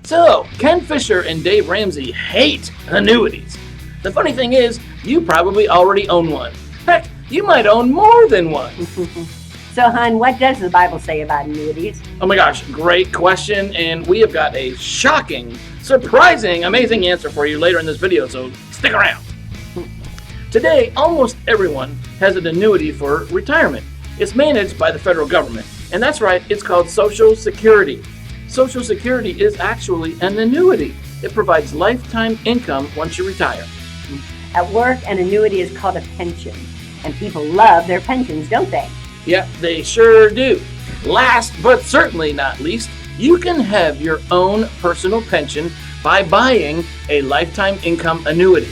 So, Ken Fisher and Dave Ramsey hate annuities. The funny thing is, you probably already own one. Heck, you might own more than one. So, hon, what does the Bible say about annuities? Oh my gosh, great question, and we have got a shocking, surprising, amazing answer for you later in this video, so stick around. Today, almost everyone has an annuity for retirement. It's managed by the federal government, and that's right, it's called Social Security. Social Security is actually an annuity. It provides lifetime income once you retire. At work, an annuity is called a pension, and people love their pensions, don't they? Yeah, they sure do. Last but certainly not least, you can have your own personal pension by buying a lifetime income annuity.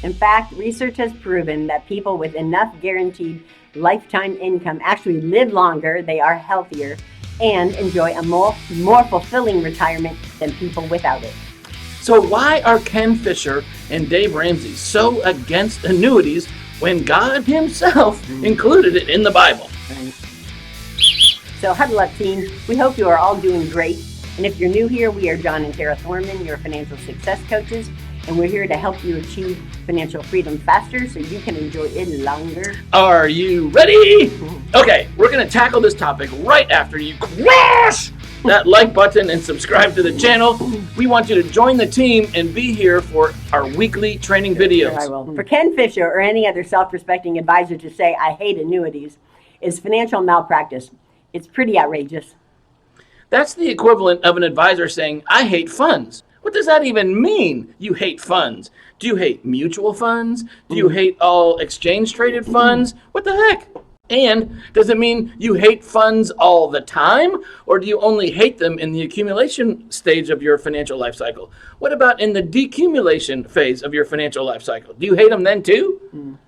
In fact, research has proven that people with enough guaranteed lifetime income actually live longer, they are healthier, and enjoy a more fulfilling retirement than people without it. So why are Ken Fisher and Dave Ramsey so against annuities when God himself included it in the Bible? Right. So huddle up, team. We hope you are all doing great. And if you're new here, we are John and Tara Thorman, your financial success coaches, and we're here to help you achieve financial freedom faster so you can enjoy it longer. Are you ready? Okay, we're going to tackle this topic right after you crush that like button and subscribe to the channel. We want you to join the team and be here for our weekly training videos. Sure, I will. For Ken Fisher or any other self-respecting advisor to say, I hate annuities, is financial malpractice. It's pretty outrageous. That's the equivalent of an advisor saying, I hate funds. What does that even mean, you hate funds? Do you hate mutual funds? Do you hate all exchange-traded funds? What the heck? And does it mean you hate funds all the time? Or do you only hate them in the accumulation stage of your financial life cycle? What about in the decumulation phase of your financial life cycle? Do you hate them then too?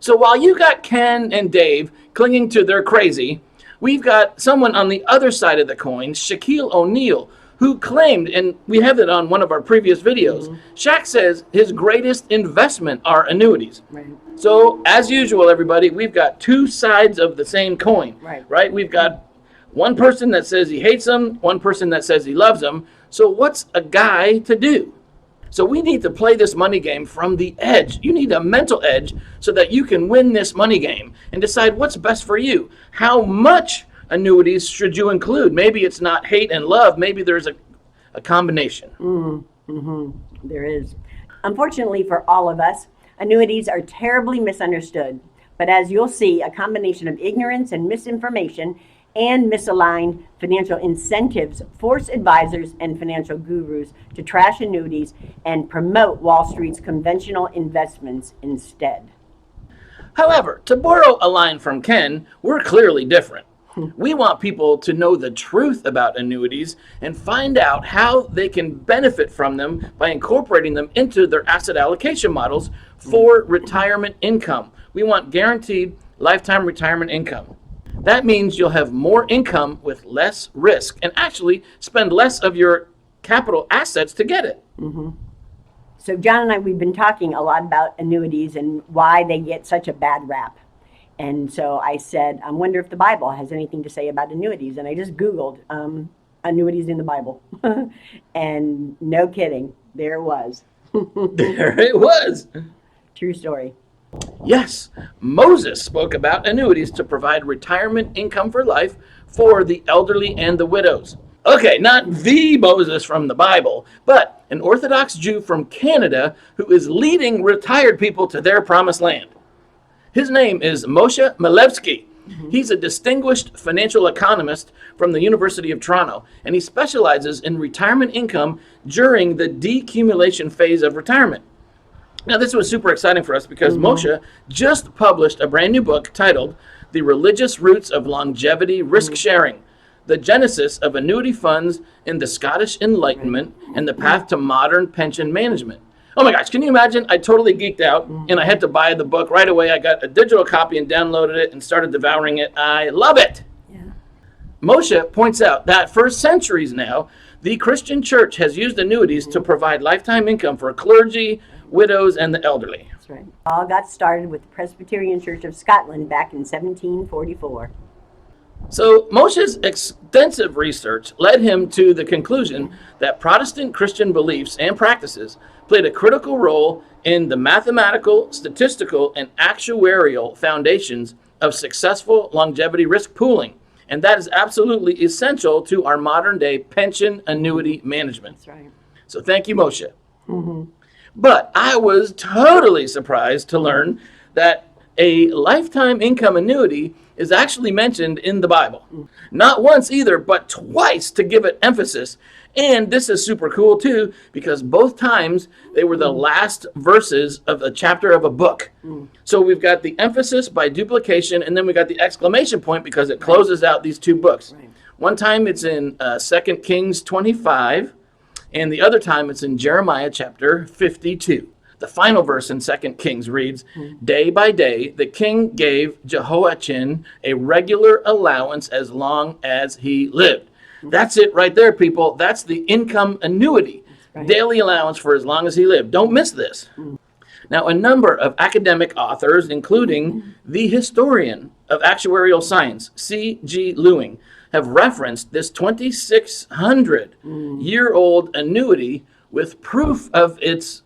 So while you got Ken and Dave clinging to their crazy, we've got someone on the other side of the coin, Shaquille O'Neal, who claimed, and we have it on one of our previous videos, Shaq says his greatest investment are annuities. Right. So, as usual, everybody, we've got two sides of the same coin, right? We've got one person that says he hates them, one person that says he loves them. So what's a guy to do? So we need to play this money game from the edge. You need a mental edge so that you can win this money game and decide what's best for you. How much annuities should you include? Maybe it's not hate and love. Maybe there's a combination. There is. Unfortunately for all of us, annuities are terribly misunderstood. But as you'll see, a combination of ignorance and misinformation and misaligned financial incentives force advisors and financial gurus to trash annuities and promote Wall Street's conventional investments instead. However, to borrow a line from Ken, we're clearly different. We want people to know the truth about annuities and find out how they can benefit from them by incorporating them into their asset allocation models for retirement income. We want guaranteed lifetime retirement income. That means you'll have more income with less risk and actually spend less of your capital assets to get it. So John and I, we've been talking a lot about annuities and why they get such a bad rap. And so I said, I wonder if the Bible has anything to say about annuities. And I just Googled annuities in the Bible. And no kidding, there it was. There it was. True story. Yes, Moses spoke about annuities to provide retirement income for life for the elderly and the widows. Okay, not the Moses from the Bible, but an Orthodox Jew from Canada who is leading retired people to their promised land. His name is Moshe Milevsky. He's a distinguished financial economist from the University of Toronto, and he specializes in retirement income during the decumulation phase of retirement. Now, this was super exciting for us because Moshe just published a brand new book titled The Religious Roots of Longevity Risk Sharing, the Genesis of Annuity Funds in the Scottish Enlightenment and the Path to Modern Pension Management. Oh my gosh, can you imagine? I totally geeked out and I had to buy the book right away. I got a digital copy and downloaded it and started devouring it. I love it. Yeah. Moshe points out that for centuries now, the Christian church has used annuities to provide lifetime income for clergy, widows, and the elderly. That's right. All got started with the Presbyterian Church of Scotland back in 1744. So Moshe's extensive research led him to the conclusion that Protestant Christian beliefs and practices played a critical role in the mathematical, statistical, and actuarial foundations of successful longevity risk pooling. And that is absolutely essential to our modern day pension annuity management. That's right. So thank you, Moshe. But I was totally surprised to learn that a lifetime income annuity is actually mentioned in the Bible. Not once either, but twice to give it emphasis. And this is super cool too, because both times they were the last verses of a chapter of a book. So we've got the emphasis by duplication, and then we got the exclamation point because it closes out these two books. Right. One time it's in 2 Kings 25, and the other time it's in Jeremiah chapter 52. The final verse in 2 Kings reads, "Day by day the king gave Jehoiachin a regular allowance as long as he lived." That's it right there, people. That's the income annuity. right. Daily allowance for as long as he lived. Don't miss this. Now, a number of academic authors, including the historian of actuarial science, C.G. Lewing, have referenced this 2,600-year-old annuity with proof of its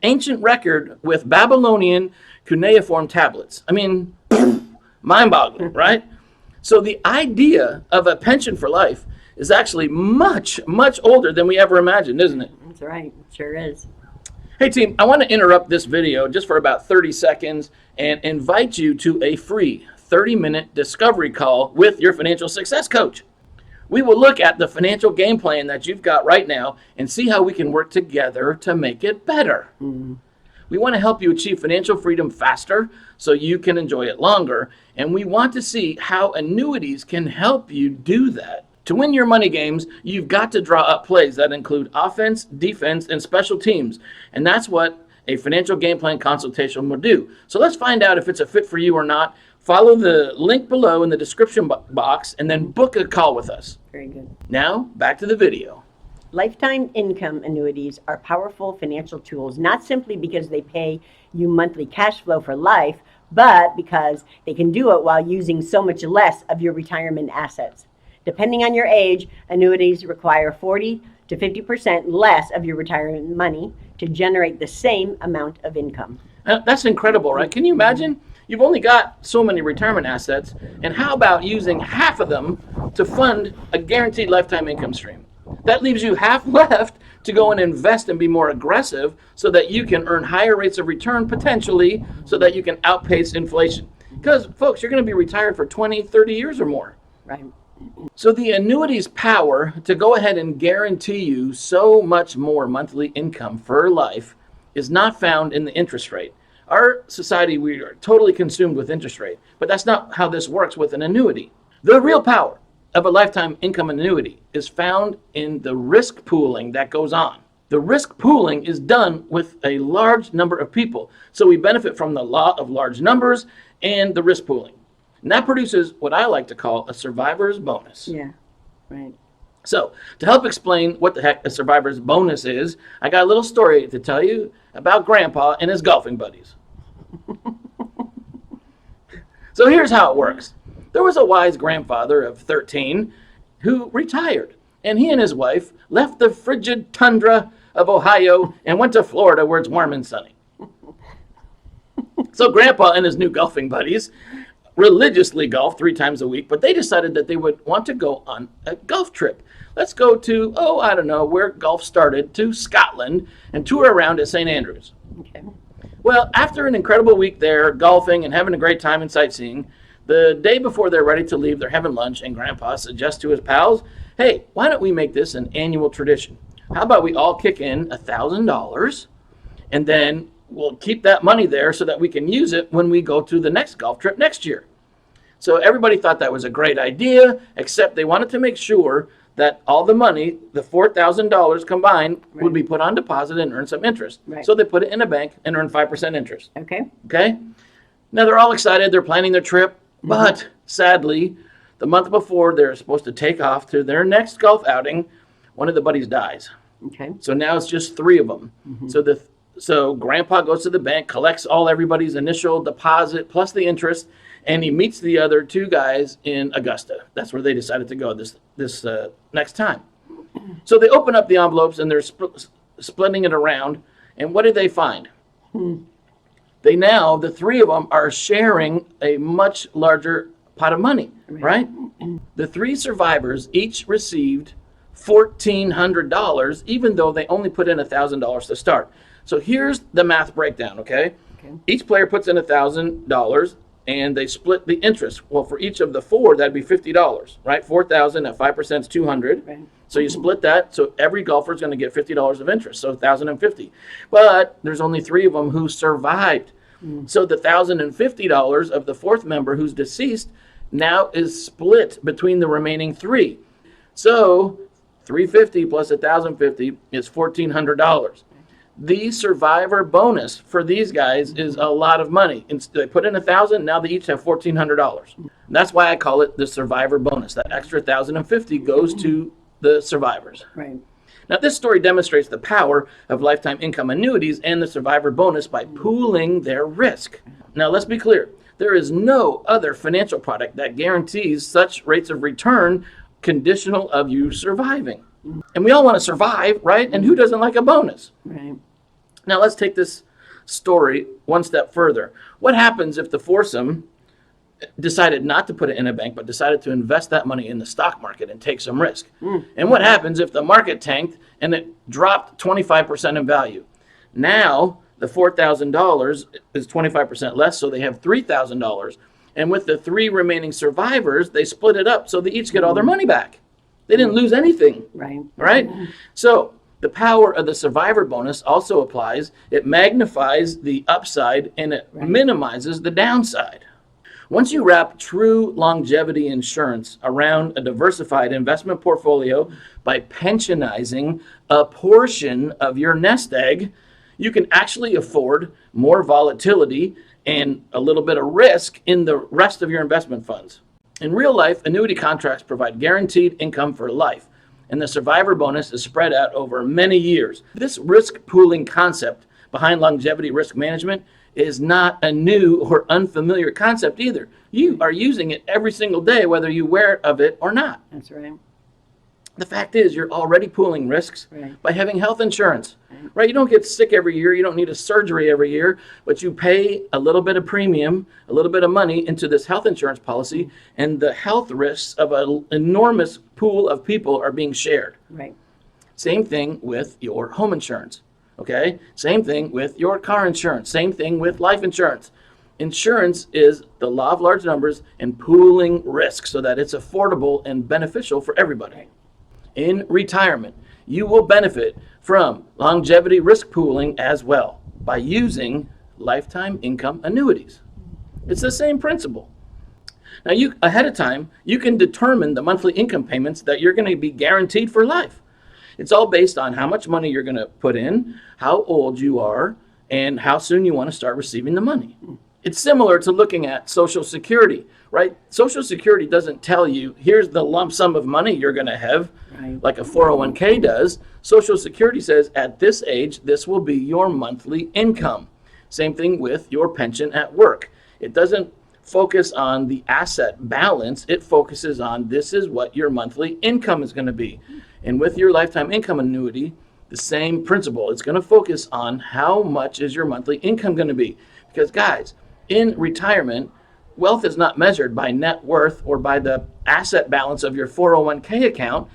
ancient record with Babylonian cuneiform tablets. I mean, mind-boggling, right? So the idea of a pension for life is actually much, much older than we ever imagined, isn't it? That's right. It sure is. Hey team, I want to interrupt this video just for about 30 seconds and invite you to a free 30-minute discovery call with your financial success coach. We will look at the financial game plan that you've got right now and see how we can work together to make it better. We want to help you achieve financial freedom faster so you can enjoy it longer, and we want to see how annuities can help you do that. To win your money games, you've got to draw up plays that include offense, defense, and special teams. And that's what a financial game plan consultation will do. So let's find out if it's a fit for you or not. Follow the link below in the description box and then book a call with us. Very good. Now, back to the video. Lifetime income annuities are powerful financial tools, not simply because they pay you monthly cash flow for life, but because they can do it while using so much less of your retirement assets. Depending on your age, annuities require 40 to 50% less of your retirement money to generate the same amount of income. That's incredible, right? Can you imagine? You've only got so many retirement assets, and how about using half of them to fund a guaranteed lifetime income stream? That leaves you half left to go and invest and be more aggressive so that you can earn higher rates of return potentially so that you can outpace inflation. Because, folks, you're going to be retired for 20, 30 years or more. Right. So the annuity's power to go ahead and guarantee you so much more monthly income for life is not found in the interest rate. Our society, we are totally consumed with interest rate, but that's not how this works with an annuity. The real power of a lifetime income annuity is found in the risk pooling that goes on. The risk pooling is done with a large number of people, so we benefit from the law of large numbers and the risk pooling. And that produces what I like to call a survivor's bonus. Yeah. Right. So, to help explain what the heck a survivor's bonus is, I got a little story to tell you about Grandpa and his golfing buddies. So here's how it works. There was a wise grandfather of 13 who retired, and he and his wife left the frigid tundra of Ohio and went to Florida where it's warm and sunny. So Grandpa and his new golfing buddies religiously golf 3 times a week, but they decided that they would want to go on a golf trip. Let's go to, I don't know, where golf started, to Scotland and tour around at St. Andrews. Okay. Well, after an incredible week there, golfing and having a great time and sightseeing, the day before they're ready to leave, they're having lunch, and Grandpa suggests to his pals, hey, why don't we make this an annual tradition? How about we all kick in $1,000, and then we'll keep that money there so that we can use it when we go to the next golf trip next year. So everybody thought that was a great idea, except they wanted to make sure that all the money, the $4,000 combined, would be put on deposit and earn some interest. Right. So they put it in a bank and earn 5% interest. Okay. Okay? Now they're all excited. They're planning their trip. But sadly, the month before they're supposed to take off to their next golf outing, one of the buddies dies. Okay. So now it's just 3 of them. So Grandpa goes to the bank, collects everybody's initial deposit plus the interest, and he meets the other two guys in Augusta. That's where they decided to go this next time. So they open up the envelopes and they're splitting it around. And what do they find? The three of them are sharing a much larger pot of money, right? The three survivors each received $1,400, even though they only put in $1,000 to start. So here's the math breakdown, okay? Each player puts in $1,000 and they split the interest. Well, for each of the four, that'd be $50, right? 4,000 at 5% is 200. Right. So you split that. So every golfer is going to get $50 of interest. So 1,050. But there's only three of them who survived. So the $1,050 of the fourth member who's deceased now is split between the remaining three. So $350 plus $1,050 is $1,400. The survivor bonus for these guys is a lot of money. They put in $1,000, now they each have $1,400. That's why I call it the survivor bonus. That extra $1,050 goes to the survivors. Right. Now, this story demonstrates the power of lifetime income annuities and the survivor bonus by pooling their risk. Now, let's be clear. There is no other financial product that guarantees such rates of return conditional of you surviving. And we all want to survive, right? And who doesn't like a bonus? Right. Now, let's take this story one step further. What happens if the foursome decided not to put it in a bank, but decided to invest that money in the stock market and take some risk? And what happens if the market tanked and it dropped 25% in value? Now, the $4,000 is 25% less, so they have $3,000. And with the three remaining survivors, they split it up so they each get all their money back. They didn't lose anything. Right? So the power of the survivor bonus also applies. It magnifies the upside and it minimizes the downside. Once you wrap true longevity insurance around a diversified investment portfolio by pensionizing a portion of your nest egg, you can actually afford more volatility and a little bit of risk in the rest of your investment funds. In real life, annuity contracts provide guaranteed income for life, and the survivor bonus is spread out over many years. This risk pooling concept behind longevity risk management is not a new or unfamiliar concept either. You are using it every single day, whether you're aware of it or not. That's right. The fact is, you're already pooling risks by having health insurance, right? You don't get sick every year. You don't need a surgery every year, but you pay a little bit of premium, a little bit of money into this health insurance policy, and the health risks of an enormous pool of people are being shared. Right. Same thing with your home insurance, okay? Same thing with your car insurance. Same thing with life insurance. Insurance is the law of large numbers and pooling risk so that it's affordable and beneficial for everybody. In retirement, you will benefit from longevity risk pooling as well by using lifetime income annuities. It's the same principle. Now, ahead of time, you can determine the monthly income payments that you're going to be guaranteed for life. It's all based on how much money you're going to put in, how old you are, and how soon you want to start receiving the money. It's similar to looking at Social Security, right? Social Security doesn't tell you, here's the lump sum of money you're going to have, like a 401k does. Social Security says, at this age, this will be your monthly income. Same thing with your pension at work. It doesn't focus on the asset balance. It focuses on this is what your monthly income is going to be. And with your lifetime income annuity, the same principle. It's going to focus on how much is your monthly income going to be. Because guys, in retirement, wealth is not measured by net worth or by the asset balance of your 401k account.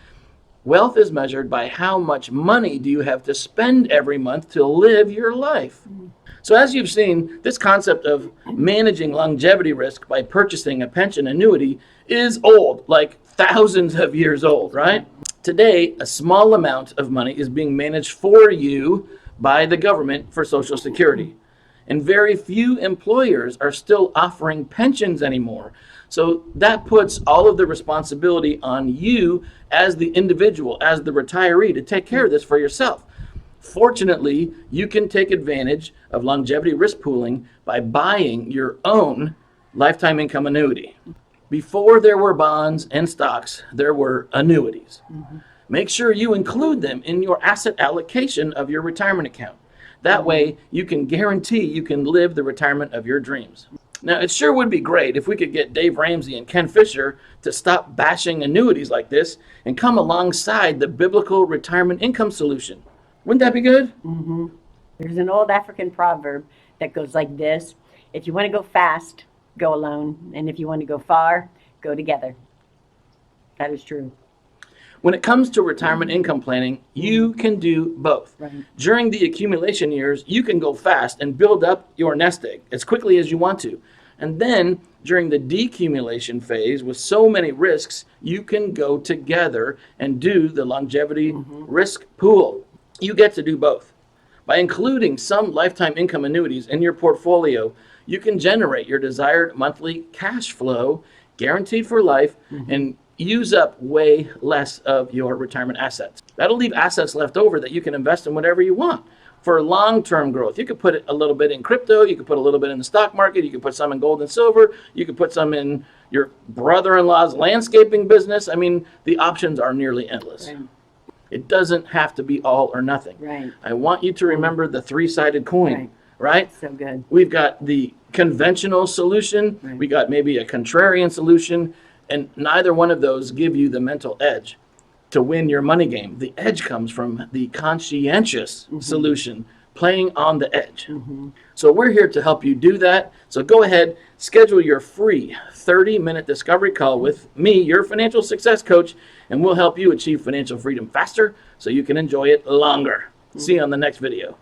Wealth is measured by how much money do you have to spend every month to live your life. So as you've seen, this concept of managing longevity risk by purchasing a pension annuity is old, like thousands of years old, right? Today, a small amount of money is being managed for you by the government for Social Security. And very few employers are still offering pensions anymore. So that puts all of the responsibility on you as the individual, as the retiree, to take care of this for yourself. Fortunately, you can take advantage of longevity risk pooling by buying your own lifetime income annuity. Before there were bonds and stocks, there were annuities. Make sure you include them in your asset allocation of your retirement account. That way, you can guarantee you can live the retirement of your dreams. Now, it sure would be great if we could get Dave Ramsey and Ken Fisher to stop bashing annuities like this and come alongside the biblical retirement income solution. Wouldn't that be good? Mm-hmm. There's an old African proverb that goes like this: if you want to go fast, go alone. And if you want to go far, go together. That is true. When it comes to retirement income planning, you can do both. Right. During the accumulation years, you can go fast and build up your nest egg as quickly as you want to. And then during the decumulation phase, with so many risks, you can go together and do the longevity risk pool. You get to do both. By including some lifetime income annuities in your portfolio, you can generate your desired monthly cash flow, guaranteed for life, and use up way less of your retirement assets. That'll leave assets left over that you can invest in whatever you want. For long-term growth, you could put a little bit in crypto, you could put a little bit in the stock market, you could put some in gold and silver, you could put some in your brother-in-law's landscaping business. I mean, the options are nearly endless. Right. It doesn't have to be all or nothing. Right. I want you to remember the three-sided coin, right? So good. We've got the conventional solution, we got maybe a contrarian solution, and neither one of those give you the mental edge to win your money game. The edge comes from the conscientious solution, playing on the edge. So we're here to help you do that. So go ahead, schedule your free 30-minute discovery call with me, your financial success coach, and we'll help you achieve financial freedom faster so you can enjoy it longer. See you on the next video.